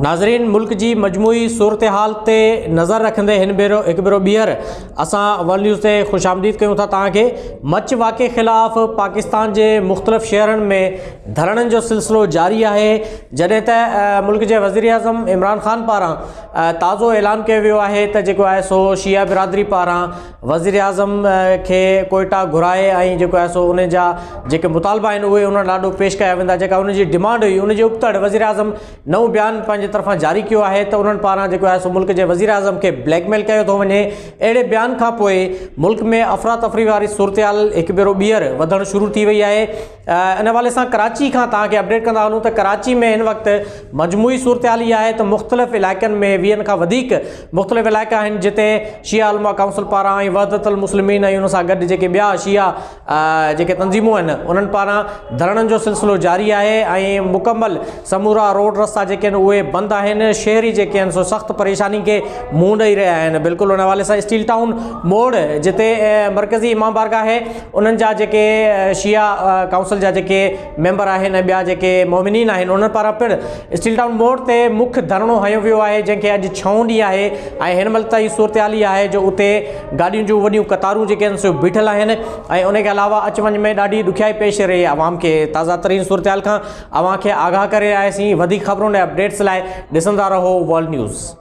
नाज़रीन, मुल्क की मजमूई सूरत हाल ते नज़र रखंदे हिन भेरो एक भेरो ॿीहर असां वर्ल्ड न्यूज़ से खुशामदीद कयूं था तव्हांखे। मच वाक़े ख़िलाफ़ पाकिस्तान के मुख़्तलिफ़ शहरन में धरणन जो सिलसिलो जारी है। जॾहिं त मुल्क के वज़ीर आज़म इमरान ख़ान पारां ताज़ो ऐलान किया वियो है त जेको आहे सो शिया बिरादरी पारां वज़ीर आज़म के कोयटा घुराए ऐं जेको आहे सो उन जा जेके मुतालबा आहिनि उहे उन ॾाढो पेश कया वेंदा। जेका उन जी डिमांड हुई उन जे उबतड़ वज़ीर आज़म नओं बयान पंहिंजे तरफ़ां जारी किया है तो उन्हनि पारां जेको आहे सो मुल्क के वज़ीर आज़म के ब्लैकमेल किया थो वञे। अहिड़े बयान खां पोइ मुल्क में अफ़रा तफ़री वारी सूरत हाल हिकु भेरो ॿीहर वधणु शुरू थी वई आहे। इन हवाले सां कराची खां तव्हांखे अपडेट कंदा वञूं त कराची में हिन वक़्तु मजमूई सूरत हाल इहा आहे त मुख़्तलिफ़ इलाइक़नि में 20 खां वधीक मुख़्तलिफ़ इलाइक़ा आहिनि जिते शिया उलमा काउंसिल पारां ऐं वहदतुल मुस्लिमीन ऐं उन सां गॾु जेके ॿिया शिया जेके तंज़ीमूं आहिनि उन्हनि पारां धरणनि जो सिलसिलो जारी आहे ऐं मुकमल समूरा रोड रस्ता जेके आहिनि उहे बंदि आहिनि। शहरी जेके आहिनि सो सख़्तु परेशानी के मुंहुं ॾेई रहिया आहिनि। बिल्कुलु उन हवाले सां स्टील टाउन मोड़ जिते मरकज़ी इमाम बारगाह आहे उन्हनि जा जेके शिया काउंसिल जा जेके मेंबर आहिनि ॿिया जेके मोमिनीन आहिनि उन्हनि पारां पिणु स्टील टाउन मोड़ ते मुख्य धरणो हयो वियो आहे जंहिंखे अॼु 6 ॾींहं आहे ऐं हिन महिल त ई सूरत हाल इहा आहे जो उते गाॾियुनि जूं वॾियूं कतारूं जेके आहिनि सो बीठल आहिनि ऐं उनखे अलावा अच वञ में ॾाढी ॾुखियाई पेश रही आवाम खे। ताज़ा तरीन सूरत हाल खां अव्हां खे आगाह करे रहियासीं। वधीक ख़बरुनि ऐं अपडेट्स लाइ ॾिसंदा रहो वर्ल्ड न्यूज़।